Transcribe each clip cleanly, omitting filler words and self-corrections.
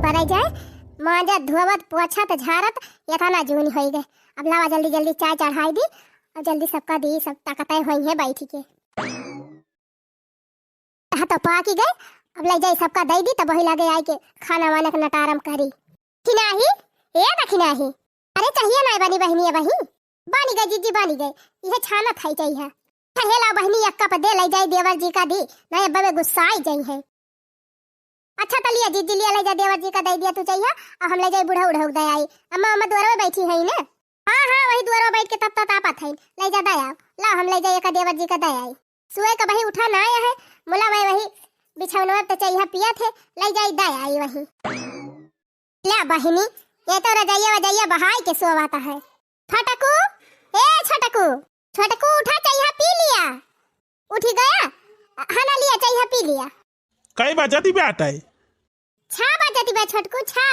बराई जाए मांजा धोवत पोछत झारत ये था ना जून हो गए। अब लावा जल्दी जल्दी चाय चढ़ाई दी और जल्दी सबका दी, सब ताकतें हुई है बैठी के। हाँ तो पाकी गए, अब ले जाए सबका दे दी तब वही लगे आई के खाना वाना का नटारम करी। खिनाही ए ना खिनाही, अरे चाहिए ना बनी बहनी है बही बानी गई जीजी बानी गई, यह छाना खाई चाहिए। हेला बहनी अक्का पर दे ले जाए देवर जी का दी नहीं अब्बा में गुस्सा आई जाई है। अच्छा तो लिया जीजी लिया ले जा देवर जी का दे दिया तू चाहिए और हम ले जाए बूढ़ा उड़ा दे आई। अम्मा अम्मा द्वारा में बैठी है ना, हाँ हाँ वही द्वारा बैठ के तब तक तापत है ले जा दया ला हम ले जाए का देवर जी का दे आई। सुए का वही उठा ना आया है मुला मैं वही बिछौना तो चाहिए पिया थे ले जाए दे आई वही। ला बहनी ये तो रजाइया वजाइया बहाई के सोवाता है। छोटकू ए छोटकू छोटकू उठा चाहिए पी लिया, उठी गया हना लिया चाहिए पी लिया। कई बजाती बेटा है छा बजाती बे छोटकू छा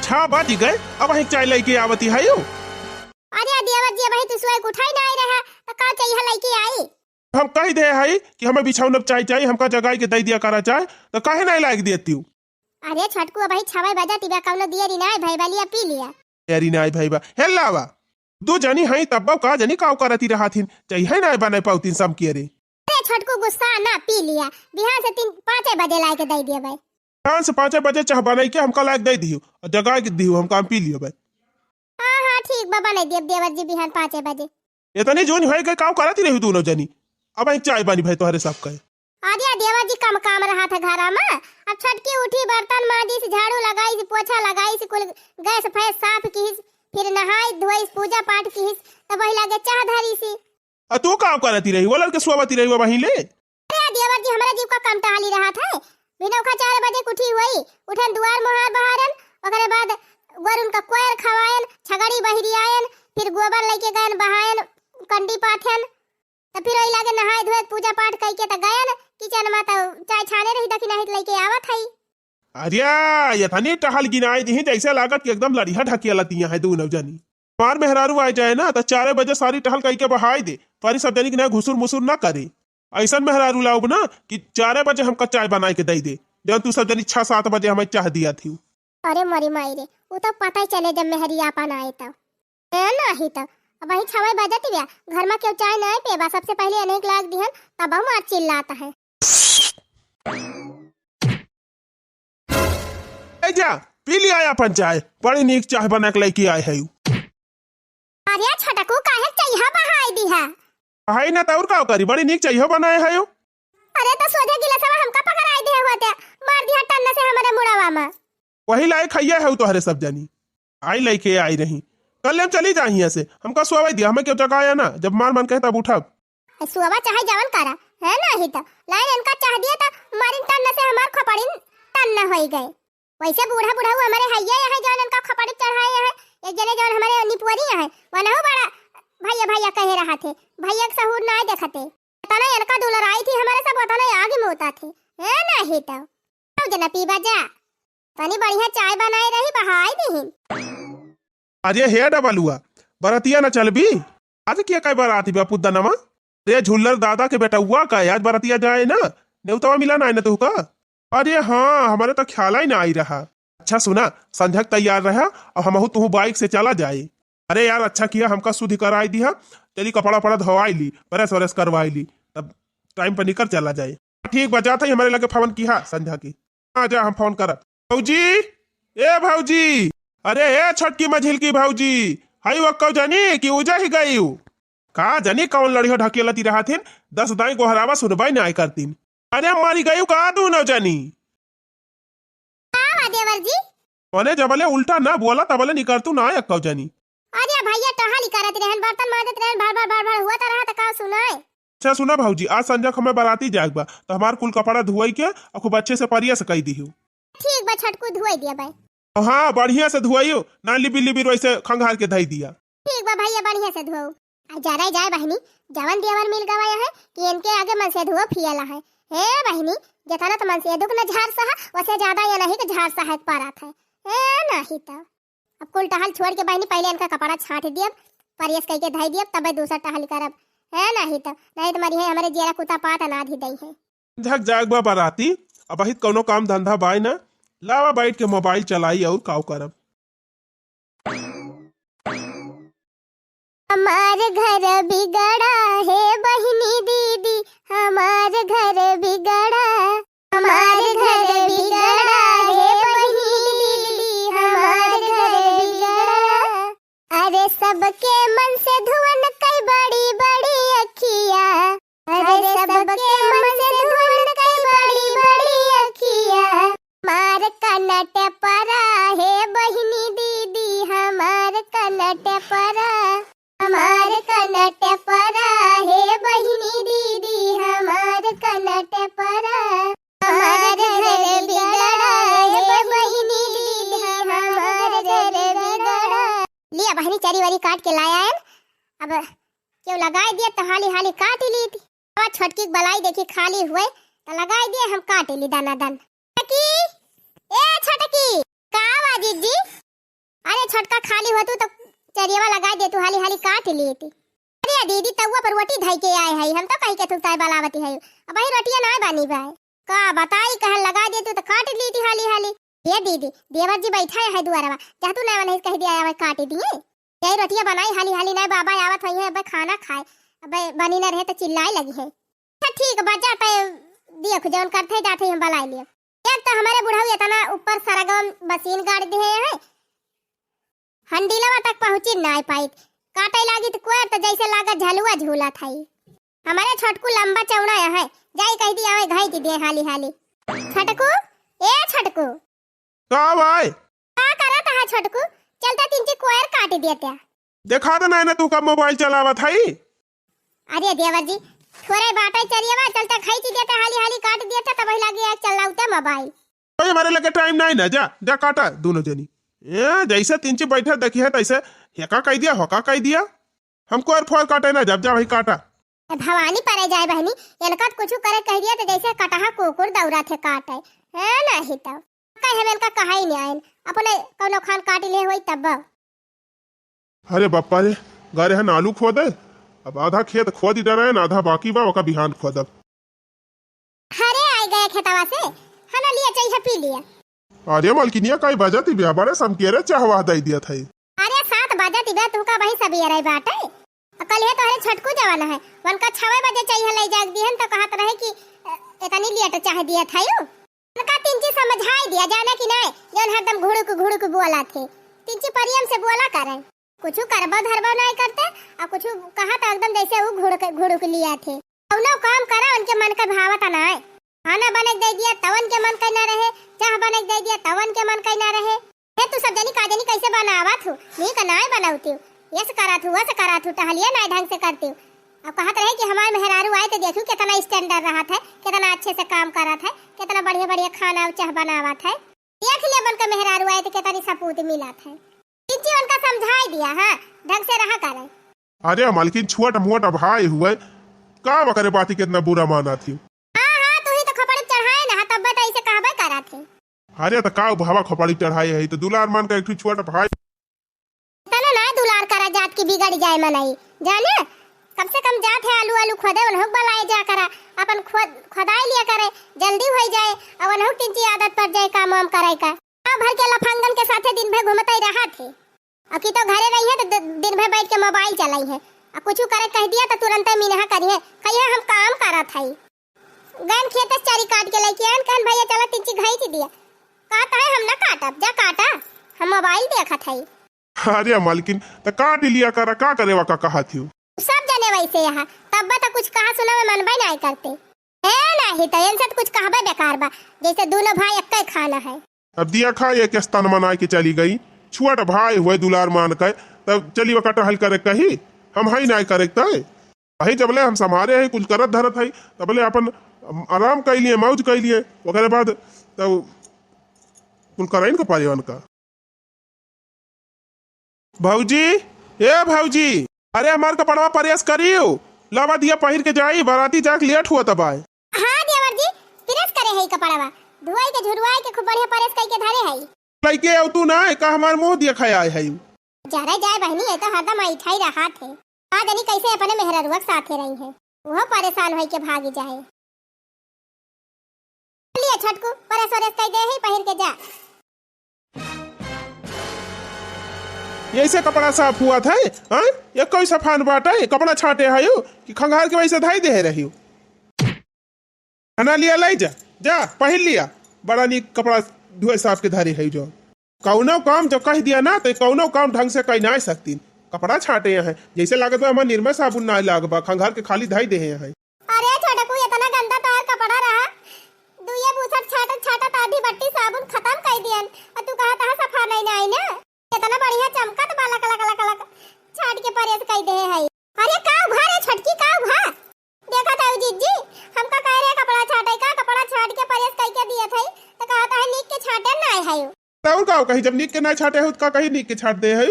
छा बाजी गए अब वही चाय लेके आवती है यो। अरे देवर जी भाई तू सोए उठाई ना आई रहा तो का चाहिए लेके आई। हम कह दे है कि हमें बिछौना चाय चाहिए हमका जगाई के दे दिया करा चाय तो काहे नहीं लायक देती हूँ। अरे छोटकू भाई छावे बजाती बे कौनो दिया री ना भाई वालिया पी लिया। यारी नाई भाई बा हेलावा दो जनी है तब का जनी काव करती रहा थी चाहिए ना बना पाउतीन सम की रे। अरे छोटकू गुस्सा ना पी लिया बिहार से 3-5 बजे ला के दे दिया भाई। 5 से 5 बजे चाह बनाई के हमका लायक दे दियो और जगा के दियो हमका हम पी लियो भाई। हां हां ठीक बाबा नहीं देव देवर जी बिहान 5 बजे। इतनी जोन होए के काव करती रही दोनों जनी अब एक चाय बनी भाई तोहरे सब कहे। अरे देवर जी कम काम रहा था घर में, अब छटकी उठी बर्तन माजी से झाड़ू लगाई से पोछा लगाई से कुल गैस फैस साफ की फिर नहाई धोई पूजा पाठ की तब वही लगे चाह धरी सी। आ तू काम करती रही वो लड़के सोवती रही वो वहीं ले। अरे देवर जी हमारा जीव का काम टहाली रहा था बिना उठा 4 बजे उठी हुई उठन दुआर मोहार बहारन ओकरे बाद गोरुन का कोयर खवायन छगड़ी बहिरी आयन फिर गोबर लेके गयन बहायन कंडी पाथन तो फिर वही लगे नहाए धोए पूजा पाठ करके तो गयन किचन में तो चाय छाने रही दखी नहीं लेके आवत है। अरे ये थानी टहल गिनाई दी जैसे लागत कि एकदम लड़िया ढकिया लतियां है दोनों जनी मार मेहरारू आ जाए ना तो 4 बजे सारी टहल कई के बहाई दे तारी सब जनी के घुसुर मुसुर ना करे। ऐसा मेहरारू लाओ ना कि 4 बजे हमका चाय बनाए के दे दे जब तू सब जनी 6-7 बजे हमें चाह दिया थी। अरे मरी माई रे वो तो पता ही चले जब मेहरी आपन आए तो नहीं तो अब वही 6 बजे तिया घर में क्यों चाय नहीं पेबा सबसे पहले अनेक लाख दिहन तब हम आज चिल्लाता है। जा पी लिया अपन चाय बड़ी नीक चाय बना के लेके आए है। अरे छोटकू काहे चाहिए बहाई दी है हाय ना तौर का करी बड़ी नीक चाहिए बनाए है। अरे तो सोझे गिलासवा हमका पकड़ाई दे होते मार दिया टन्ना से हमारे मुड़ावा में वही लाए खैया है तोहरे सब जनी आई लेके आई रही कल हम चली जा यहाँ से हमका सोवा दिया हमें क्यों जगाया ना जब मार मन कहता उठा सुवा चाहे जवन करा है ना ही तो लाइन इनका चाह दिया था मारिन टन्ना से हमार खपड़िन टन्ना हो गए। वैसे बूढ़ा बूढ़ा हमारे हैया है जवन इनका खपड़ी चढ़ाए है एक जने जवन हमारे निपुरी है वनहु बड़ा भैया भैया कह रहा थे भैया के सहूर ना देखते तना इनका दुलर आई थी हमारे सब तना आगे में होता थे है ना ही तो जना पीबा जा तनी बढ़िया चाय बनाई रही बहाई दी। अरे हे डबलुआ बरातिया ना चल भी आज क्या कई बाराती बापू दनमा रे झुल्लर दादा के बेटा हुआ का आज बरातिया जाए ना नेवतावा मिला ना तू का। अरे हाँ हमारे तो ख्याल ही ना आई रहा। अच्छा सुना संध्या तैयार रहा और हम तू बाइक से चला जाए। अरे यार अच्छा किया हमका शुद्ध कराई दिया तेरी कपड़ा पड़ा धोवाई ली बरस वरस करवाई ली तब टाइम पर निकल चला जाए। ठीक बजा था हमारे लगे फोन किया संध्या की हाँ जा हम फोन कर भाजी ए भाजी अरे ए छटकी मझिल की भाजी हाई वक्का जानी कि उजा ही गई का जानी कौन लड़ियों ढकेलती रहा थी 10 दाई गोहरावा सुनबाई ना आई करती। अरे मारी गई का दू न जानी देवर जी मने जबले उल्टा ना बोला तबले निकर तू ना एक जानी। अरे भैया टहाली करत रहन बर्तन माजत रहन बार हुआ त रहा त का सुनाए। अच्छा सुना भाजी आज संध्या हमें बाराती जाएगा तो हमार कुल कपड़ा धुआई के और खूब अच्छे से परिया से कही दी। ठीक बा छटकू धुआई दिया भाई। हाँ बढ़िया से धुआइयो ना लिबी लिबी वैसे खंगार के धई दिया। ठीक बा भैया बढ़िया से धुओ जरा जाए बहनी जवन देवर मिल गवाया है कि इनके आगे मन से धुओ फियला है। हे बहनी जतना तो मन से दुख न झाड़ सहा वैसे ज्यादा ये नहीं कि झाड़ सहा पारात है नहीं तो अब कुल टहल छोड़ के बहनी पहले इनका कपड़ा छाट दिया परियस कह के धई दिया तब दूसरा टहल करब है नहीं तो मरी है हमारे जेरा कुत्ता पात अनाध ही दई है। झक जाग बा बाराती अब हित कोनो काम धंधा बाय ना लावा बैठ के मोबाइल चलाई और काव करब। हमार घर बिगड़ा है बहिनी दीदी, हमार घर बिगड़ा, हमार घर बिगड़ा है बहिनी दीदी, हमार घर बिगड़ा। अरे सबके मन से धुआं कई बड़ी बड़ी अखिया, अरे सबके मन से धुआं कई बड़ी बड़ी अखिया। हमार कनट परा है बहिनी दीदी, हमार कनट परा, हमार कनट परा है बहिनी दीदी, हमार कनट परा। हमार घर बिगड़ा है बहिनी दीदी, हमार घर बिगड़ा। लिया बहनी चरी वरी काट के लाया है। अब क्यों लगाई दिया तो हाली हाली काट ही ली थी। अब छोटकी बलाई देखी खाली हुए तो लगाई दिए, हम काट ली दाना दान। छोटकी, ए छोटकी का आवाज जी? अरे छोटका खाली हो तो चरियावा लगा दे, तू हाली हाली काट ली थी। अरे दीदी तउआ पर रोटी धई के आए है, हम तो कहीं के तुताई बलावती है। अब भाई रोटियां ना बनी भाई का बताई, कह लगा दे तू तो काट ली थी हाली हाली। ये दीदी देवर जी बैठा है दुआरवा, जा तू ना नहीं कह दिया है काट दिए। यही रोटियां बनाई हाली हाली ना, बाबा आवत है अब खाना खाए, अब बनी ना रहे तो चिल्लाए लगी है। ठीक बजा पे देख जौन करते जाते हम बलाई लिए। एक तो हमारे बुढ़ाऊ इतना ऊपर सरगम मशीन गाड़ दिए है, हंडीलवा तक पहुंची ना पाई। काटे लागी तो कोर तो जैसे लागा झलुआ झूला था। हमारे छोटकू लंबा चौड़ा है, जाई कह दिया है घाई दे हाली हाली। छोटकू, ए छोटकू का भाई का करत है छोटकू? चलता तीन ची कोर काट देते। देखा तो नहीं ना तू कब मोबाइल चलावत है। अरे देवर जी थोड़े बाटे चलिएवा, चलता खाई देते हाली हाली काट देते, तब लगे चलाउते मोबाइल। भाई हमारे लगे टाइम नहीं ना, जा जा काटा दोनों जनी। जैसे तीन ची बैठे देखी है तैसे हेका कह दिया होका कह दिया। हमको और फोर काटे ना, जब जा भाई काटा। भवानी परे जाए बहनी, इनका कुछ करे कह दिया तो जैसे कटहा कुकुर दौड़ा थे काटे है नहीं तो कहे हम इनका कहा ही नहीं आए, अपने कोनो खान काट ले होई तब। अरे बापा रे गारे हन आलू खोदे, अब आधा खेत खोद ही डरा है, आधा बाकी बा ओका बिहान खोदब। हरे आए गए खेतवा से, हना लिया चाहिए पी लिया। अरे मालकिनिया कई बजाती बिया बारे समकेरे चाहवा दई दिया था। अरे 7 बजे तिबे तू का वही सब ये बाटे। कल है तो हरे छटकू जवाना है, वन का 6 बजे चाहिए ले जाग दिहन तो कहत रहे कि इतनी लेट चाह दिया था यो। उनका तीन चीज समझाई दिया जाने की नहीं, जौन हरदम घुड़ुक बोला थे। तीन चीज परियम से बोला करे, कुछ करबो धरबो नहीं करते और कुछ कहा तो एकदम जैसे वो घुड़ुक लिया थे। कौनो काम करा उनके मन का भावता ना है। खाना बने दे दिया तवन के मन कहीं ना रहे, चाह बने दे दिया तवन के मन कहीं ना रहे। हे तू सब जनी काजनी कैसे बनावत हूँ, नहीं का नाय बनावती हूँ, ये से करत हूँ वो से करत हूँ, टहलिया ना ढंग से करती हूँ। अब कहत रहे कि हमारे मेहरारू आए तो देखूं कितना स्टैंडर्ड रहा था, कितना अच्छे से काम करा था, कितना बढ़िया बढ़िया खाना चाह बनावा था। देख लिया बन का मेहरारू आए तो कितनी सपूत मिला था। तीन उनका समझाई दिया, हाँ ढंग से रहा करे। अरे मालकिन छुआट मुआट भाई हुए का बकरे बाती कितना बुरा माना थी। हाँ तू ही तो खपड़ी चढ़ाए ना, तब बता इसे कहबे करा थे। अरे तो का भावा खपड़ी चढ़ाई है तो दुलार मान का एक छुआट भाई तना ना दुलार करा जात की बिगड़ जाए मनाई जाने। कम से कम जात है आलू आलू खोदे उन्हों बलाए जा करा, अपन खोदाई लिया करे, जल्दी हो जाए और उन्हों तीन चीज आदत पड़ जाए काम वाम करे का। भर के लफंगन के साथे दिन भर घूमते ही रहा थे। अब की तो घरे रही है तो दिन भर बैठ के मोबाइल चलाई है। अब कुछ करे कह दिया तो तुरंत मिनहा करिए कहिए हम काम करत हई। गन खेत चारी काट के लेके आन कहन भैया चला तीन चीज घाई दिया। कहता है हम ना काटब, जा काटा हम मोबाइल देखत हई। अरे मालकिन तो काट लिया करा, का करेवा का कहा थी। सब जने वैसे यहाँ तब तो कुछ कहा सुना में मन भाई नहीं करते है नहीं तो इनसे कुछ कहबे बेकार बा, जैसे दोनों भाई एक ही खाना है। अब दिया खा एक स्तन मना के चली गई, छुआट भाई हुए दुलार मान के तब चली वह टहल करे कही हम हई नहीं करे तही जबले हम समारे है कुछ करत धरत है तबले अपन आराम कर लिए मौज कर लिए ओकरे बाद तब कुल कराइन का पारिवन का। भौजी ए भौजी अरे हमार कपड़वा प्रेस करियो, लावा दिया पहिर के जाई बाराती जाक लेट हुआ तब आए। हां देवर जी प्रेस करे है कपड़वा, धोई के झुरवाई के खूब बढ़िया प्रेस करके धारे है। लइके आउ तू ना का हमार मुंह दिया खाया है जरा जाए बहनी है तो हरदम ऐठाई रहा थे। आदनी कैसे अपने मेहररुआ साथे रही है, वो परेशान होई के भागी जाए। लिए छटकू परस वरस कई दे ही पहिर के जा। ऐसे कपड़ा साफ हुआ था हाँ? ये कोई सफान बाटे कपड़ा छाटे है कि खंगार के वैसे धाई दे रही हना लिया लाई जा जा पहन लिया बड़ा नीक कपड़ा धुए साफ के धारी है जो कौनो काम जो कह दिया ना तो कौनो काम ढंग से कह ना सकती कपड़ा छाटे हैं जैसे लागत है हमारे निर्मल साबुन ना लागबा खंगार के खाली धाई दे हैं। अरे छोटा को इतना गंदा तार कपड़ा रहा दुए बुसट छाटत छाटत आधी बट्टी साबुन खत्म कर दियन और तू कहा था सफा नहीं ना आई ना इतना बढ़िया चमकत बाला कला कला कला छाट के परेस कह दे है। अरे का उभा रे छटकी का उभा देखा था जीजी हमका कह रहे कपड़ा छाटे का कपड़ा छाट के परेस कह के दिए थे तो कहा था नीक के छाटे ना है और का कहीं जब नीक के ना छाटे हो तो कहीं नीक के छाट दे है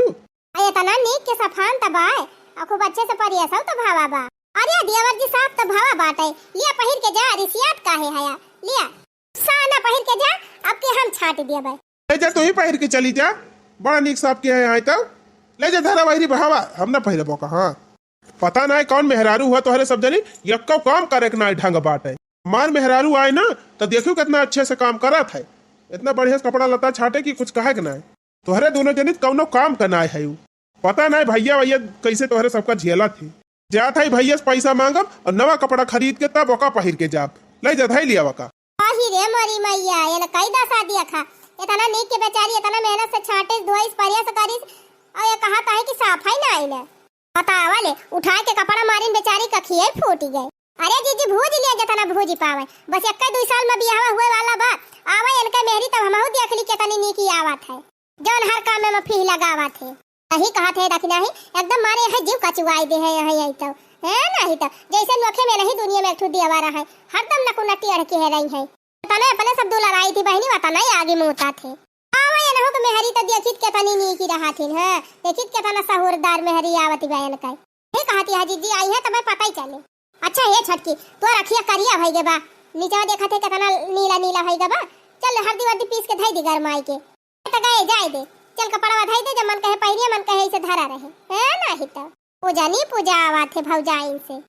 अरे तना नीक के सफान तबाय अखो बच्चे से परेस तो भावा बा अरे दियावर जी साहब तो भावा बाटे लिया पहिर के जा रिसियात काहे हया लिया साना पहिर के जा अब के हम छाट दिया बे ले जा तू ही पहिर के चली जा बड़ा नीक साहब के है तो ले जा धारा वही भावा हम ना पहिरे बोका हाँ पता ना कौन मेहरारू हुआ तोहरे सब जनी यक्को काम करे के ना ढंग बाटे मार मेहरारू आए ना तो देखियो कितना अच्छे से काम करा था इतना बढ़िया कपड़ा लता छाटे की कुछ कहे के ना तोहरे दोनों जनी कौनो काम करना है पता नहीं भैया भैया कैसे तोहरे सबका झेला थी जा था भैया से पैसा मांगब और नवा कपड़ा खरीद के तब ओका पहिर के जाब ले जा धाई लिया वका आही रे मरी मैया ये न कई दा शादी खा इतना नीक के बेचारी इतना मेहनत से छाटे धोइस परिया से करिस और ये कहा था कि सफाई ना आई ना पता वाले उठा के कपड़ा मारिन बेचारी का खिए फूट गए। अरे जीजी भूज लिया जतना भूज पावे बस 1-2 साल में बियाह हुए वाला बा आवे इनका मेहरी तब हमहु देख ली कितनी नीकी आवत है जौन हर काम में फीह लगावत है सही कहा थे रखना है एकदम मारे है जीव कचुआई दे है यही तो है नहीं तो जैसे नोखे में नहीं दुनिया में एक ठुडी आवारा है हरदम नकुनटी अड़के है रही है तने अपने सब दूल्हा आई थी बहनी बता नहीं आगे मुंहता थे आवा ये न हो के मेहरी तो देखित कितनी नीकी रहा थी है देखित कितना सहुरदार मेहरी आवती बहन का ये कहती है जीजी आई है तब पता ही चले। अच्छा ये छटकी तो रखिया करिया भई गे बा नीचे देखा थे कितना नीला नीला भई गे बा चल हल्दी वर्दी पीस के धई दी गरमाई के त गए जाए दे चल कपड़ा धई दे जब मन कहे पहिरिया मन कहे इसे धरा रहे है नहीं तो पूजा नहीं पूजा आवा थे भौजाइन से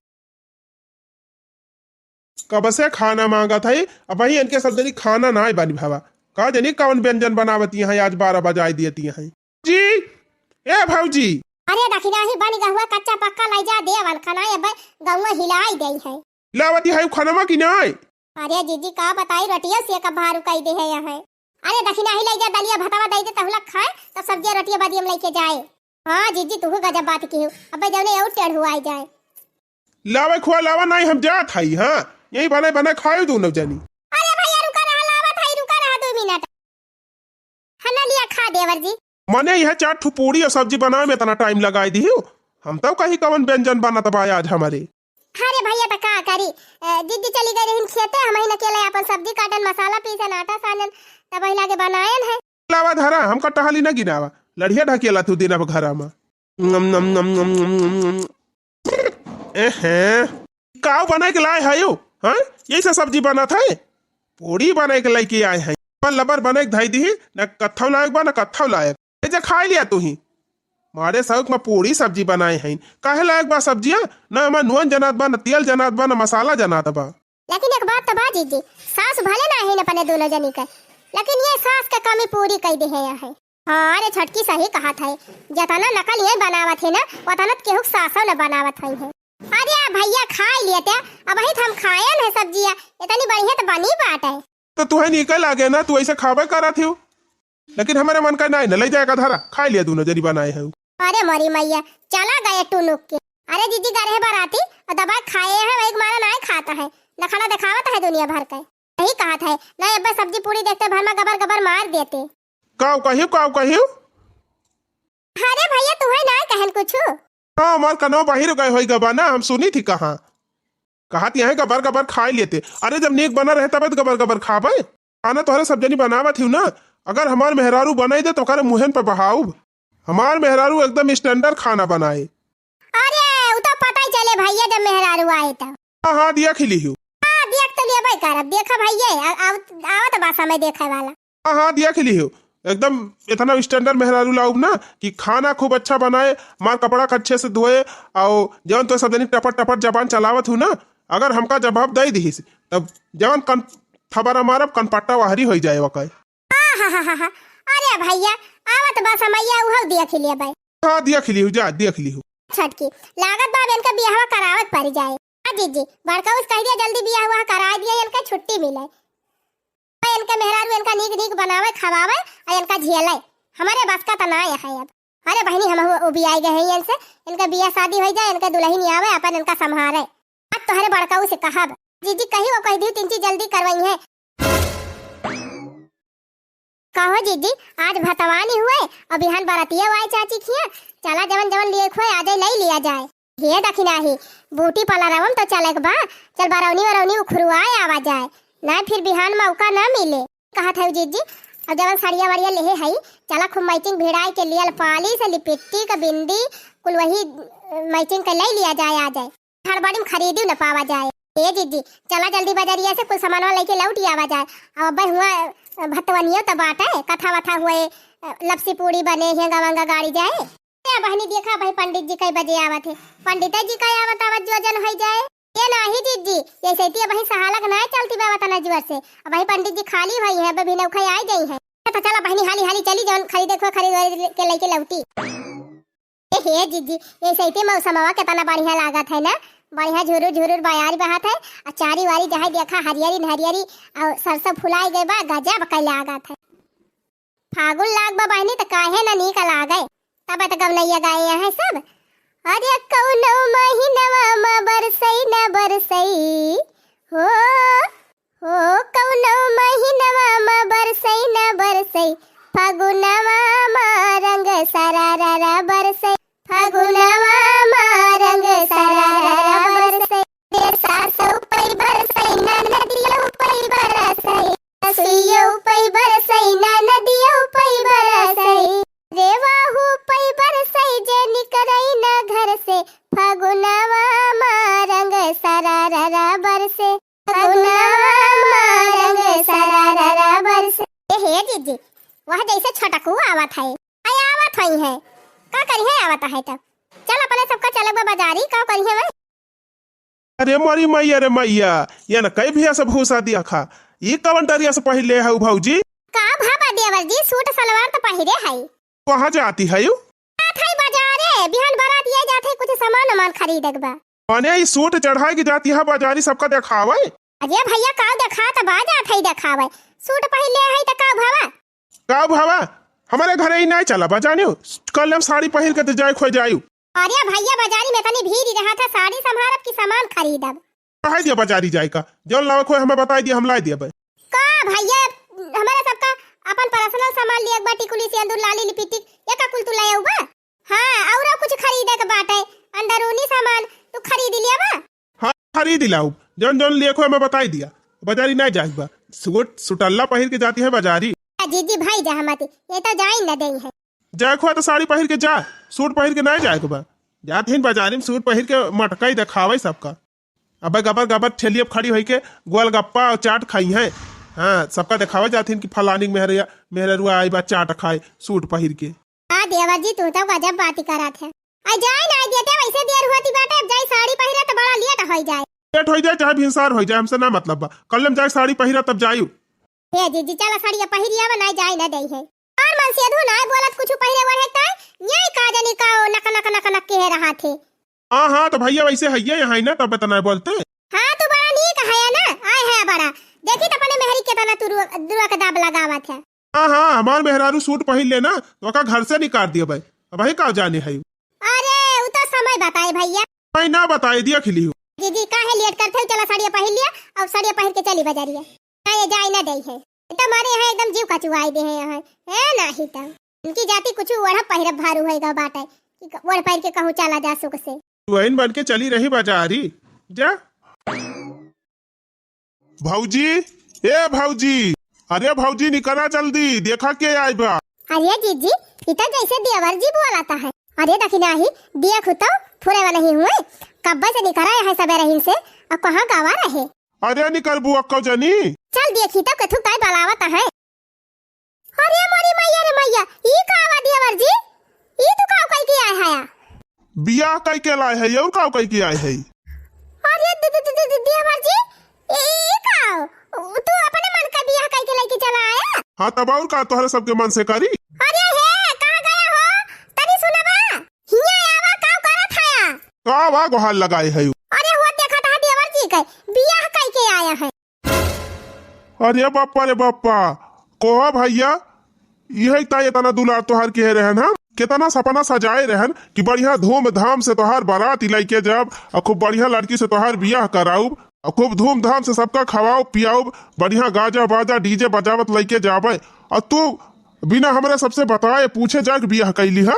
कब से खाना मांगा था अब वही इनके सब जनी खाना ना बनी भावा का जनी कौन व्यंजन बनावती है आज 12 बजाई देती है जी ए भौजी अरे दखिना ही बन गहुआ कच्चा पक्का लाई जा देवन खाना ये गहुआ हिलाई गई है लावती है खाना की नहीं। अरे जीजी का बताई रोटिया से का भारू कई दे है यहाँ अरे दखिना ही लाई जा दलिया भतावा दई दे तहुला खाए तो सब्जी रोटिया बदियम लेके जाए। हां जीजी तू गजब बात की हो अब जौने और टेढ़ हुआ जाए लावे खुआ लावा नहीं हम जा थाई हां यही बने बने खाए दोनों जनी। अरे भैया रुका रहा लावा थाई रुका रहा 2 मिनट हना लिया खा देवर जी मने यह 4 ठो पूरी और सब्जी बनावे में इतना टाइम लगाई दी हो हम तो कहीं कौन व्यंजन बनाता बा आज हमारे। अरे भैया तो का करी दीदी चली गई रही खेते हम ही अकेले अपन सब्जी काटन मसाला पीसन आटा सानन तब ही लागे बनायन है लावा धरा हमका टहली न गिनावा लड़िया ढकेला तू दिन अब घरा में नम नम नम नम नम नम एहे काव बनाए के लाए है यो हां यही से सब्जी बना था पूरी बनाए के लेके आए हैं पर लबर बने धाई दी न कत्थौ लायक बा न कत्थौ लायक ए जा खा लिया तू ही मारे सौक में पूरी सब्जी बनाए हैं काहे लायक बा सब्जियां न में नून जनात बा न तेल जनात बा न मसाला जनात बा। लेकिन एक बात तो बा जीजी सास भले ना है न अपने दोनों जनी का लेकिन ये सास का कमी पूरी कर दे है हां अरे छटकी सही कहा था जतना नकल ये बनावत है ना उतना केहू सासो न बनावत है। अरे भैया खा लेते अब ही हम खायन है सब्जियां इतनी बढ़िया तो बनी बात है तो तू है निकल आगे ना तू ऐसे खावे करा थी लेकिन हमारे मन का नहीं न ले जाएगा धारा खा लिया दोनों जरी बनाए है। अरे मरी मैया चला गए टुनुक के अरे दीदी गरे बाराती और दबा खाए हैं एक मारा नहीं खाता है न खाना दिखावत है दुनिया भर का यही कहा था नहीं अब सब्जी पूरी देखते भर में गबर गबर मार देते काव कहियो अरे भैया तू है ना कहन कुछ हां मार कनो बाहर गए होई गबा ना हम सुनी थी कहां कहती है गबर गबर खा लेते अरे जब नीक बना रहता बस गबर गबर खाबे खाना तोहरे सब जनी बनावत ही ना अगर हमार मेहरारू बनाई दे तो करे मुहन पे बहाऊ हमार मेहरारू एकदम स्टैंडर्ड खाना बनाए। अरे वो तो पता ही चले भैया जब मेहरारू आए तो हां दिया खिली हूं हां दिया तो ले भाई करब देखा भैया आवत भाषा में देखे वाला हां दिया खिली हूं एकदम इतना स्टैंडर्ड मेहरारू लाऊब ना कि खाना खूब अच्छा बनाए मार कपड़ा अच्छे से धोए और जवन तो सब जनी टपट टपट जबान चलावत हूं ना अगर हमका जवाब दे दी तब जवन खबर हमारा कनपट्टा वाहरी हो जाए वकै। हा। अरे भैया आवत बस मैया उहव दिया खिलिया भाई। हाँ दिया खिली हूँ, जा दिया खिली हूँ। छटकी लागत बा इनका बियाह करावत पड़ जाए। जी बड़का उस कह दिया जल्दी बियाह हुआ करा दिया, इनका छुट्टी मिले, इनके मेहरारू इनका नीक नीक बनावे खवावे और इनका झेले। हमारे बस का तना है अब। अरे बहनी हम वो भी आई गए हैं इनसे, इनका बियाह शादी हो जाए, इनका दुल्हन आवे अपन इनका संभाले। अब तुम्हारे बड़काऊ से कहा जी कही वो कह दी तीन चीज जल्दी करवाई है। कहो जीजी आज भतवानी हुए और बिहान बरातिया वाई चाची खिया, चला जवन जवन लिए खोए आज ले लिया जाए। ये दखिना ही बूटी पला रवम तो चले बा, चल बरौनी वरौनी उखरुआए आवा जाए, ना फिर बिहान मौका ना मिले। कहा था जीजी अब जवन साड़िया वाड़िया लेहे हई, चला खूब मैचिंग भिड़ाई के लिए पाली से लिपट्टी का बिंदी कुल वही मैचिंग के ले लिया जाए आ जाए, हड़बड़ी में खरीदी न पावा जाए। ए जीजी चला जल्दी बाजारिया से कुछ सामान लेके लौट आवा जाए। अब हुआ भतवनियो तो बाटे कथा वथा हुए, लपसी पूड़ी बने हेंगा वंगा गाड़ी जाए। बहनी देखा भाई पंडित जी कई बजे आवत है, पंडित जी कई आवत आवत जो जन हो जाए। ये नाही जीजी ये सैती भाई सहालक ना चलती बाबा तना जुआ से। अब भाई पंडित जी खाली भाई है, अभी नौखा आई गई है, तो चला बहनी हाली हाली चली जौन खरीदे खो खरीद के लेके लौटी। हे जीजी ये सैती मौसमवा कितना बढ़िया लागत है ना, बढ़िया झुरुर झुरुर बयारी बहात है, और चारी वारी जहाँ देखा हरियरी हरियरी और सरसों फुलाई गए बा, गजब कई लागत है। फागुन लाग बा बहनी तो काहे ना नीक लागे, तब तो गवनैया गाए हैं सब। अरे कौनो महीनवा में बरसई न बरसई हो कौनो महीनवा में बरसई न बरसई, फागुनवा में रंग सरारा बरसई, फागुनवा में रंग सरारा बरसई, सासौ पई बरसई न नदियों पई बरसई, सुइयों पई बरसई न नदियों पई बरसई, रेवाहू पई बरसई जे निकरई न घर से, फागुनवा में रंग सरारा बरसे, फागुनवा में रंग सरारा बरसे। हे जीजी वह जैसे छटकू आवत है, आई आवत हई है, का करी है आवत है तब चल अपने सबका चलबा बाजारी का करी है। अरे मारी मैया रे मैया, ये न कई भी सब भूसा दिया खा, ये कवन टरिया से पहले है भौजी। का भाबा देवर जी सूट सलवार तो पहिरे है। कहाँ जाती है यू? थाई बाजारे बिहान बारात ये जाते कुछ सामान वामान खरीदक बा। माने ये सूट चढ़ाई की जाती है बाजारी सबका दिखावे। अजय भैया का देखा त बाजा थई दिखावे, सूट पहले है त का भावा का भावा हमारे घरे ही नहीं चला बजाने, कल हम साड़ी पहन के तो जाए खो जायू। अरे भैया बाजारी में तनी भीड़ रहा था, साड़ी संभारब की सामान खरीदब। कहा दिया बाजारी जाए का, जौन लावे खो हमें बताई दिया हम लाई दिया। का भैया हमारे सबका अपन पर्सनल सामान लिया बा, टिकुली सिंदूर लाली लिपस्टिक ये का कुल तू लाया बा। हां और कुछ खरीदे के बाटे, अंदरूनी सामान तू खरीद लिया बा। हां खरीद लाऊ, जौन जौन लिए खो हमें बताई दिया, बाजारी नहीं जाए बा। सूट सुटल्ला पहन के जाती है बाजारी। जीजी भाई जा हमती ये तो जाई न देई है, जाए खो तो साड़ी पहन के जा, सूट पहन के नहीं जाए को बा। जाते हैं बाजारी में सूट पहन के मटकाई दिखावे सबका। अब गबर गबर ठेलिए खड़ी होई के गोलगप्पा और चाट खाई है। हाँ सबका दिखावा जाते हैं कि फलानी मेहरुआ आई बा चाट खाए सूट पहन के। हां देवर जी तू तो गजब बात करत है। आ जाए ना देते वैसे देर होती बाटे, अब जाई साड़ी पहिरा तो बड़ा लेट हो जाए। लेट हो जाए चाहे भिनसार हो जाए, हमसे ना मतलब बा। कल हम जाए साड़ी पहिरा तब जायू। हे जीजी चला साड़ी पहिरिया में नहीं जाई ना देई है, और मन से धु ना बोलत कुछ पहिरे वढ़े का यही का जानी का नक नक नक नक के रहा थे। हां तो भैया वैसे है यहाँ ना तब तो नहीं बोलते। हां तू बड़ा नीक है ना, आए है बड़ा देखी तो अपने मेहरी के तना दुआ का दाब लगावत है। हां हमार मेहरारू सूट पहन लेना तो का घर से निकाल दिया भाई, अब भाई का जाने है। अरे उ तो समय बताए भैया, मैं ना बताई दिया खिली हूँ। जीजी काहे लेट करथे, चला साड़ी पहन लिया अब साड़ी पहन के चली बाजारिया, ये जाई ना देई है। तो हमारे यहाँ एकदम जीव कचुआई दे है यहाँ है नहीं तो उनकी जाति कुछ वढ़ पहिरब भारू होएगा बाटे कि वढ़ पहिर के कहूं चला जा सुख से। वहीन बन के चली रही बाजारी जा। भौजी ए भौजी, अरे भौजी निकला जल्दी, देखा के आई बा। अरे जीजी इतना जैसे देवर जी बोलाता है। अरे दखिना ही देख तो फुरे वाला ही हुए, कब्बे से निकला है सबे रही से, अब कहाँ गावा रहे। अरे निकल बुआ कौ जनी, चल देखी तो कथु काय बलावत है। अरे मोरी मैया रे मैया ई का आवा देवर जी, ई तू का कई के आया है। बियाह कई के लाए है और का कई के आए है। अरे देवर जी ई का तू अपने हाँ तब और का तोहरे सबके मन से करी। अरे हे कहां गया हो? तनी सुनबा हिया आवा काव करत हया। का वा गोहाल लगाए है। अरे वो देखा था देवर जी के बियाह कई के आया है। अरे बाप्पा रे बाप्पा कोहा भैया यही ता इतना दुलार तोहार के रहन हम कितना सपना सजाए रहन कि बढ़िया धूमधाम से तोहार बारात लेके जब और खूब बढ़िया लड़की से तोहार बियाह कराऊ और खूब धूमधाम से सबका खवाओ पियाओ बढ़िया गाजा बाजा डीजे बजावत लेके जावे और तू बिना हमरे सबसे बताए पूछे जाके बियाह कैली है।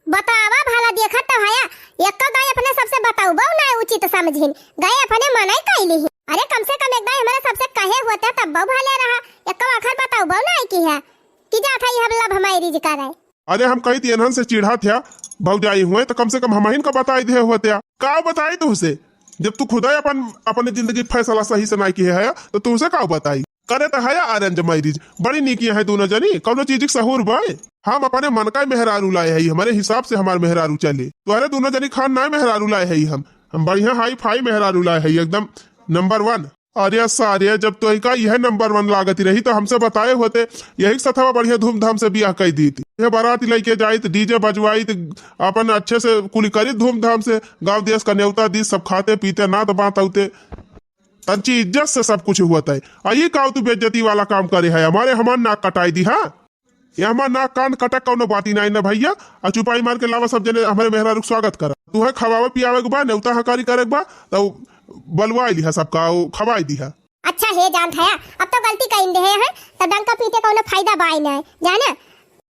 बतावा भाला देखत तो हया एक गए अपने सबसे बताऊ बहु ना उचित समझिन गए अपने मनाई कैली है। अरे कम से कम एक गए हमारे सबसे कहे होते तब बहु भाले रहा एक आखिर बताऊ बहु ना की है कि जा था ये हम हमारी रिज कर रहे। अरे हम कही थी से चिढ़ा थे भौजाई हुए तो कम से कम हम का बताई दे होते का बताई तुझसे जब तू खुदा अपने जिंदगी फैसला सही से नहीं किया है तो तुझसे का बताई करे तो है अरेंज मैरिज बड़ी निकी है दोनों जनी कौनो चीज सहूर भाई हम अपने मन का मेहरारू लाए है हमारे हिसाब से हमारे मेहरारू चले तो दोनों जनी खान ना मेहरारू लाए है हम बढ़िया हाई फाई मेहरारू लाए है एकदम नंबर 1। अरे सारे जब तो का यह नंबर 1 लागत रही तो हमसे बताए होते यही सथवा बढ़िया धूमधाम से बियाह कर दी थी। यह बारात लेके जाई तो डीजे बजवाई तो अपन अच्छे से कुली करी धूमधाम से गांव देश का न्योता दी सब खाते पीते नात बात आते तंची इज्जत से सब कुछ हुआ है। ये का तू बेइज्जती वाला काम करे है हमार नाक कटाई दी। हाँ ये हमार नाक कान कटक कौनो बाती नहीं ना भैया और चुपाई मार के अलावा सब जने हमारे मेहरा रुक स्वागत करा तू है खवावे पियावे के बा न्योता हकारी करे के बा तो बलवाई लिहा सबका खवाई दिहा। अच्छा हे जान था अब तो गलती कइन दे है तब डंका पीते कोनो फायदा बाई ना जाना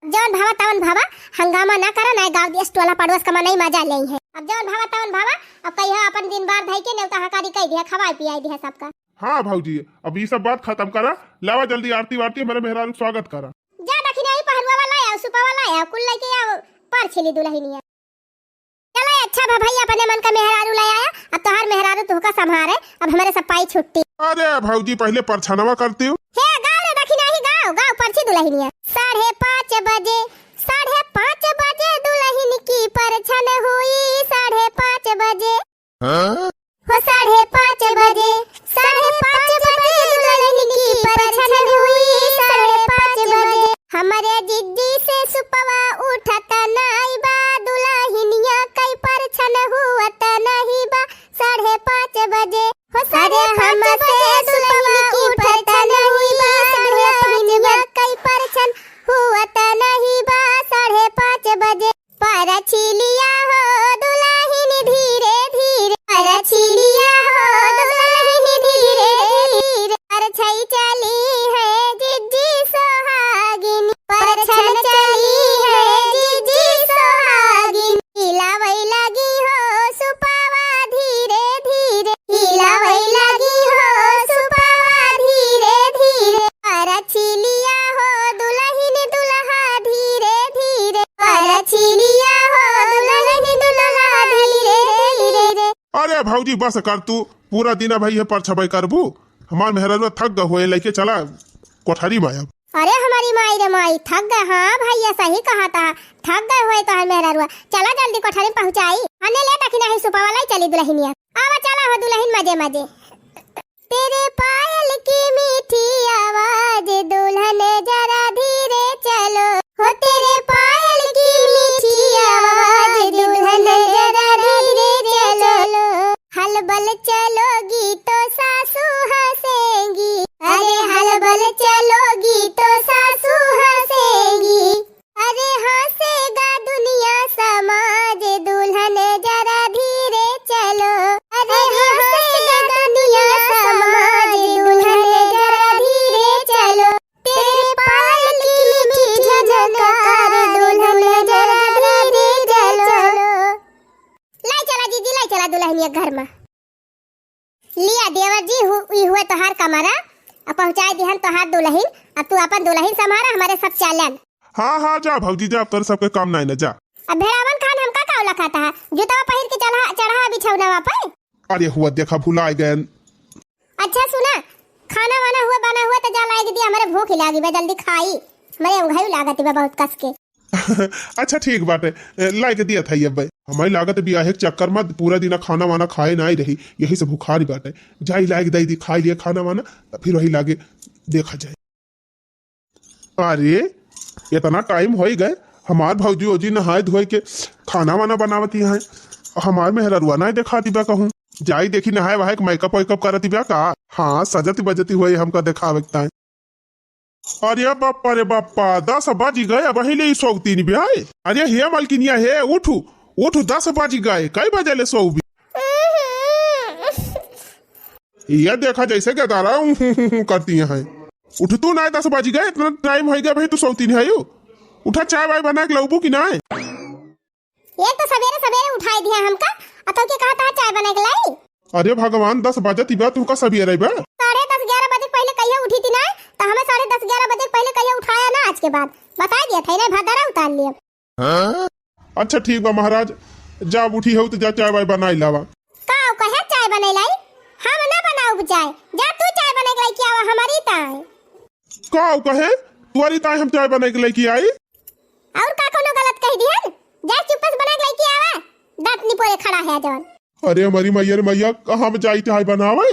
जवन भावा तवन भावा हंगामा ना करा ना गांव देश टोला पड़ोस का नहीं मजा ले है। अब जवन भावा तवन भावा अब कहिया अपन दिन बार धई के नेवता हकारी कह दिया खवाई पियाई दिया सबका। हाँ भाऊजी अब ये सब बात खत्म करा लावा जल्दी आरती वारती मेरे मेहरा स्वागत करा जा दखिन आई पहलवा वाला आया सुपा वाला आया कुल लेके आओ पर छिली दुल्हनिया चला अच्छा भाई अपने मन का मेहरारू ले आया अब तो हर मेहरारू तुहका संभारे अब हमारे सब पाई छुट्टी। अरे भाऊजी पहले परछनवा करती हूँ हे गाँव रे दखिन आई गाँव परछी दुल्हनिया 5:30 बजे 5:30 बजे दुल्हन की परछन हुई 5:30 बजे हो 5:30 बजे 5:30 बजे दुल्हन की परछन हुई 5:30 बजे हमारे जिद्दी से सुपवा उठता नहीं बा दुल्हनिया कई परछन हुआ नहीं बा 5:30 बजे हो सारे हमसे दुल्हन की परछन हुई बा 5:30 कई परछन हुआ नहीं बा 5:30 बजे परछी लिया हो दुल्हन धीरे धीरे परछी लिया हो दुल्हन धीरे धीरे परछाई चली है जिज्जी सोहागिनी परछन चली है जिज्जी सोहागिनी हिलावई लगी हो सुपावा धीरे धीरे हिलावई लगी हो सुपावा धीरे धीरे परछी लिया हो दुल्हन दुल्हा धीरे धीरे परछी लिया हो दुल्हन दुल्हा धीरे धीरे। अरे भाऊजी बस कर तू पूरा दिन भाई ये परछबाई करबू हमार मेहरा थक गए हुए लेके चला कोठारी में अब। अरे हमारी माई रे माई थक गए। हाँ भैया सही कहा था थक गए हुए तो मेहरा रुआ चला जल्दी कोठारी में पहुंचाई हने ले तक नहीं सुपा वाला चली दुल्हनिया आवा चला हो दुल्हन मजे मजे। तेरे पायल की मीठी आवाज दुल्हन जरा धीरे चलो हो तेरे पायल की मीठी आवाज दुल्हन जरा धीरे चलो हलबल चलोगी तो सासू हंसेगी अरे हलबल चलोगी तो सासू हंसेगी अरे हंसेगा दुनिया समाज दुल्हन जरा धीरे चलो अरे हंसेगा दुनिया समाज दुल्हन जरा धीरे चलो तेरे पायल की मीठी झनकार दुल्हन जरा धीरे चलो। लाई चला दीदी लाई चला दुल्हनिया घर में लिया देवर जी हुए तोहार कमरा अब पहुंचाए दिहन तोहार दुल्हन अब तू अपन दुल्हन संभारा हमारे सब चालन। हाँ जा भाऊजी जा तर सबके काम नहीं न जा। अब भेड़ावन खान हमका का लखाता है जूता पहिर के चढ़ा बिछौना पर। अरे हुआ देखा भुला गए। अच्छा सुना खाना वाना हुआ बना हुआ तो जा लाएगी दी हमारे भूख लागी बे जल्दी खाई हमारे उंघाई लागत बे बहुत कस के। अच्छा ठीक बात है लाई के दिया था ये भाई हमारी लागत भी आहे चक्कर मत पूरा दिन खाना वाना खाए नहीं रही यही से बुखारी बात है जाई लायक दई दी खाई लिए खाना वाना फिर वही लागे देखा जाए। अरे इतना टाइम हो ही गए, हमार भौजी ओजी नहाए धोए के खाना वाना बनावती है, हमार मेहररुआ ना दिखाती बा कहूँ जाई देखी नहाए वहाए मेकअप वेकअप करती बा का। हाँ सजती बजती हुई हमका दिखावता है। अरे बापा रे बापा 10 बाजी गए वही ले सोती नहीं ब्याह। अरे हे मालकिनिया हे उठू उठू 10 बाजी गए कई बजे ले सो भी। यह देखा जैसे क्या तारा करती है। उठ तू ना 10 बाजी गए, इतना टाइम हो गया भाई तू सोती नहीं है। उठा चाय वाय बना के लऊबू की ना। ये तो सवेरे सवेरे उठाई दिया हमका, अतो के कहता है चाय बना के लाई। अरे भगवान 10 बजे तिबा तू का सवेरे बा। 10:30-11 बजे पहले कहिया उठी थी ना, तो हमें 10:30-11 बजे पहले कहिया उठाया ना। आज के बाद बता दिया था ना, भदरा उतार लिया। अच्छा ठीक बा महाराज, जा उठी हो तो जा चाय वाय बनाई लावा। का कहे चाय बना लाई, हम ना बनाऊ चाय, जा तू चाय बना के लाई के आवा हमारी ताए। का कहे तुम्हारी ताए हम चाय बना के लेके आई। और का कोनो गलत कह दिहन, जा चुपचाप बना के लाई के आवा, दांत नहीं पोरे खड़ा है जवन। अरे हमारी मैया रे मैया कहां में जाई चाय बनावे।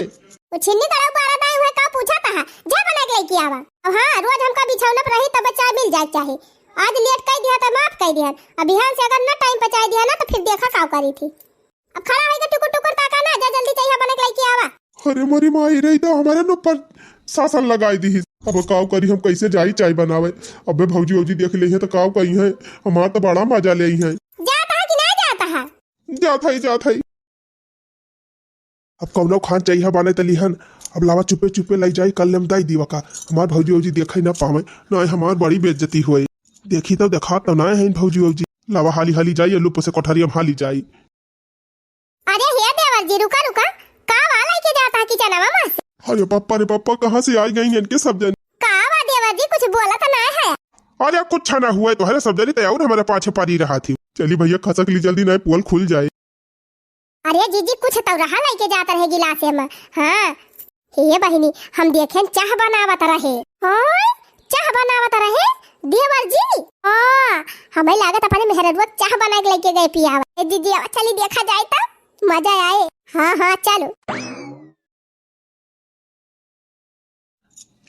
वो छिन्नी तरह बारा दाई हुए का पूछा था, जा बना के लाई के आवा। अब हां रोज हमका बिछौना पर रही तब चाय मिल जाए चाहे। आज लेट कह दिया तो माफ कह दिया, अब बिहान से अगर ना टाइम पे चाय दिया ना तो फिर देखा का करी थी। अब खड़ा होके टुकुर टुकुर ताका ना, जा जल्दी चाय बना के लाई के आवा। अरे मरी माई रही तो हमारे न पर शासन लगाई दी। अब काव करी हम कैसे जाई चाय बनावे। अबे भौजी ओजी देख ली है तो काव कही है, हमार तो बड़ा मजा ले है। जाता है कि नहीं जाता है? जाता ही। अब कौनो खान चाहिए बने तलीहन, अब लावा चुपे चुपे लाई जाई कल हम दाई दीवा का। हमार भौजी ओजी देखा ही ना पावे ना, हमार बड़ी बेइज्जती हुई। देखी तो देखा तो ना है भौजी ओजी। लावा हाली हाली जाई लुप से कोठरी हम हाली जाई। अरे हे देवर जी रुका रुका, का वाला के जाता है कि चनावा मां। अरे पापा रे पापा कहाँ से आई गई इनके सब जन। का वा देवर जी कुछ बोला तो ना है। अरे कुछ ना हुआ है तो हरे सब जनी तैयार हमारे पाछे पारी रहा थी। चली भैया खसक ली जल्दी, ना पोल खुल जाए। अरे जीजी कुछ तो रहा लेके जाता रहे गिलास में। हाँ हे बहिनी हम देखें चाह बनावत रहे। हां चाह बनावत रहे देवर जी। हां हमें लागत अपने मेहररुआ चाह बना के लेके गए पियावा। जीजी अब चली देखा जाए तो मजा आए। हाँ चलो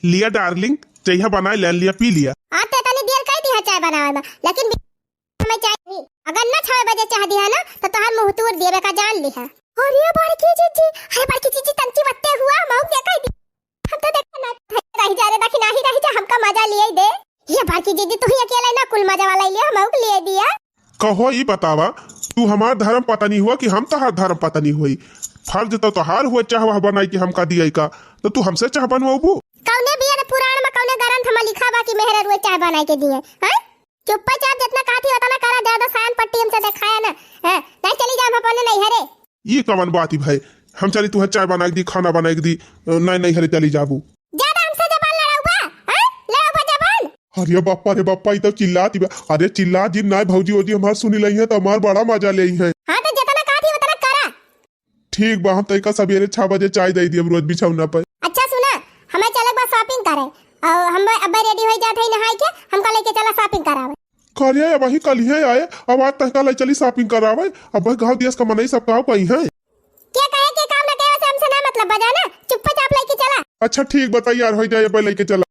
लिया डार्लिंग चाय बनाए ले लिया पी लिया। आते तनी देर कह दी है चाय बनावे में, लेकिन हमें चाय नहीं। अगर ना 6 बजे चाह दिया ना तो तोहर मुंह तोड़ देवे का जान ली है। और ये बड़की जीजी, अरे बड़की जीजी तंची बत्ते हुआ मऊ देखा दी। हम तो देखा ना रही जा रे, देखी नहीं रही जा, हमका मजा लिए दे। ये बड़की जीजी तू ही अकेला ना कुल मजा वाला लिए मऊ के लिए दिया। कहो ई बतावा तू हमार धर्म पता नहीं हुआ कि हम तोहार धर्म पता नहीं हुई। फर्ज तो तोहार हुआ चाह वह बनाई कि हमका दिया का, तो तू हमसे चाह बनवाबू। कौने बिया पुराण में कौने ग्रंथ में लिखा बा कि मेहररुआ चाय बनाई के दिए हैं। चुपचाप जितना कहती उतना करा, ज्यादा साइन पट्टी हमसे दिखाया ना। हैं नहीं चली जा हम अपने नहीं हरे। ये कवन बात ही भाई, हम चली तू चाय बना के दी खाना बना के दी, नहीं हरे चली जाबू। ज्यादा हमसे जबान लड़ाऊबा हैं, लड़ाऊबा जबान। अरे बापा रे बापा ई तो चिल्लाती बा। अरे चिल्ला जिन ना भौजी ओजी हमार सुनी लई है तो हमार बड़ा मजा ले है। हां तो जितना कहती उतना करा। ठीक बा, हम तइका सवेरे 6 बजे चाय दे दी रोज बिछौना पर। अच्छा सुना, हमें चलक बा शॉपिंग करे और हम अब रेडी हो जाते हैं नहाई के, हमका लेके चला शॉपिंग करावे। करिए वही कल ही आए, अब आज तक ले चली शॉपिंग करावे। अब गांव देश का मनई सब गांव कहीं है। क्या कहे के काम ना कहे से हमसे ना मतलब बजा ना, चुपचाप लेके चला। अच्छा ठीक बता यार हो जाए अब लेके चला।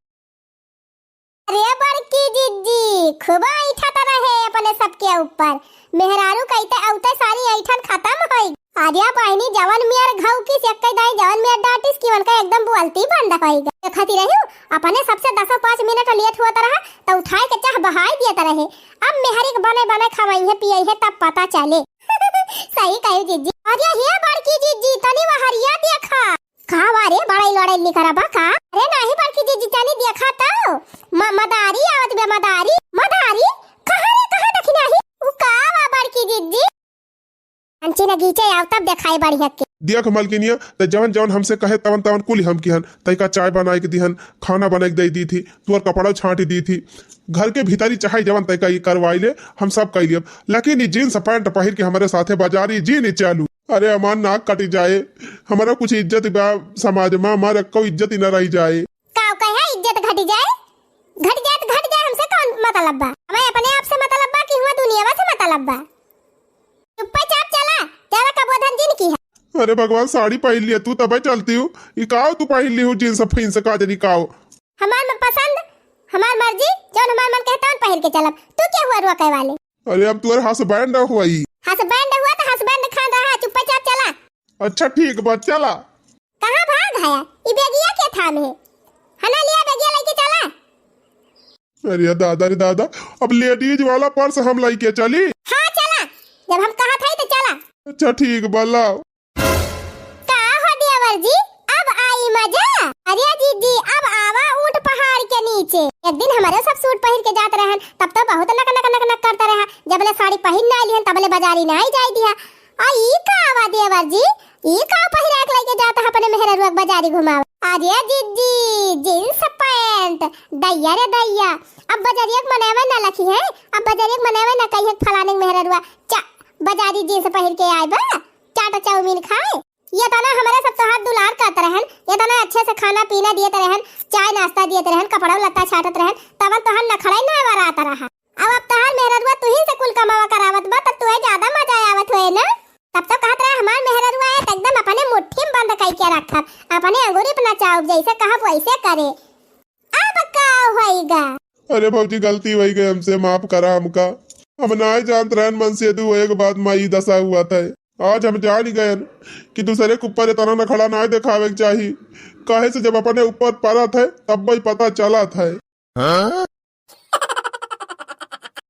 अरे बड़की जीजी खूब ऐठा रहे अपने सबके ऊपर। मेहरारू कहते औते सारी ऐठन खत्म होई। आर्या पानी जवन मियार घाव की सेक्के दाई जवन मियार डाटिस की उनका एकदम बोलती बंद होएगा। देखती रही अपने सबसे 10-5 मिनट लेट हुआ रहा तो उठाए के चाह बहाई दिया रहे। अब मेहरी के बने बने खवाई है पिए है तब पता चले। सही कही जीजी। आर्या हे बड़की जीजी तनी वहरिया देखा का वारे बड़ाई लड़ाई निकरा बा का। अरे नहीं बड़की जीजी तनी देखा तो मदारी आवत बे। मदारी कहां रे कहां देखी नहीं उ का वा बड़की जीजी। अंची न गीचे आव तब देखाई बढ़िया के। दिया कमल के निया त जवन जवन हमसे कहे तवन तवन कुल हम किहन। तइका चाय बनाए के दिहन, खाना बनाए के दे दी थी, तुअर कपड़ा छांटी दी थी, घर के भीतरी चाहे जवन तइका ये करवाई ले हम सब कह लियब। लेकिन जीन्स पैंट पहिर के हमारे साथे बाजारी जी नहीं चालू। अरे हमार नाक कटी जाए, हमारा कुछ इज्जत बा समाज में, हमारा कोई इज्जत ही न रही जाए। का कहे इज्जत घट जाए हमसे कौन मतलब बा। हमें अपने आप से मतलब बा कि हुआ दुनिया से मतलब बा। चुपचाप चला का बोधन जिन की है। अरे भगवान साड़ी पहन लिया तू तब चलती हूँ। ये काओ तू पहन ली हूँ जीन्स फीन से का जनी काओ। हमार पसंद हमार मर्जी पहिर के चलब। तू क्या हुआ रोके वाले? अरे अब तुम्हारे हस्बैंड हुई। हस्बैंड हुआ तो हस्बैंड खान रहा, चुपचाप चला। अच्छा ठीक बा चला। कहाँ भाग आया? ई बेगिया के थाम है, हना लिया बेगिया लेके चला। अरे दादा रे दादा, अब लेडीज वाला पर्स हम लेके चली। हाँ चला, जब हम कहा था तो चला। अच्छा ठीक बा लाओ। का हो देवर जी, अब आई मजा? अरे जीजी अब आवा ऊंट पहाड़ के नीचे। एक दिन हमारे सब सूट पहन के जाते रहन, तब तो बहुत नक नक नक नक करता रहा। जब ले साड़ी पहन ना लिहन तब ले बाजारी ना ही जाई दिया। आ ई का आवा देवर जी, ई का पहिरा के लेके जाता है अपने मेहररुआ बाजारी घुमावा। अरे जीजी जींस पैंट दैया रे दैया, अब बाजारी मनावे ना लखी है, अब बाजारी मनावे ना कहीं फलाने मेहररुआ चा बाजारी जींस पहन के आए बा चाटा चाउमीन खाए। ये तना हमारे सब तो हाथ दुलार करते रहन, ये तना अच्छे से खाना पीना दिए रहन, चाय नाश्ता दिए रहन, कपड़ा लत्ता छाटत रहन, तब तो हम नखड़ाई ना बरात रहा। अब तहार मेहररुआ तू ही से कुल कमावा करावत बा, तब तुहे ज्यादा मजा आवत होए ना। तब तो कहत रहा हमार मेहररुआ है एकदम अपने मुट्ठी में बंद कई के रखत, अपने अंगूरी पे नचाओ, जैसे कहा वैसे करे। अब का होएगा? अरे भौजी गलती हो गई हमसे, माफ करा हमका। हम ना ही जानते रहन मन से दू एक बात माई दशा हुआ था। आज हम जान गए कि दूसरे के ऊपर इतना न खड़ा ना दिखावे के चाहिए। कहे से जब अपने ऊपर पड़ा था तब वही पता चला था।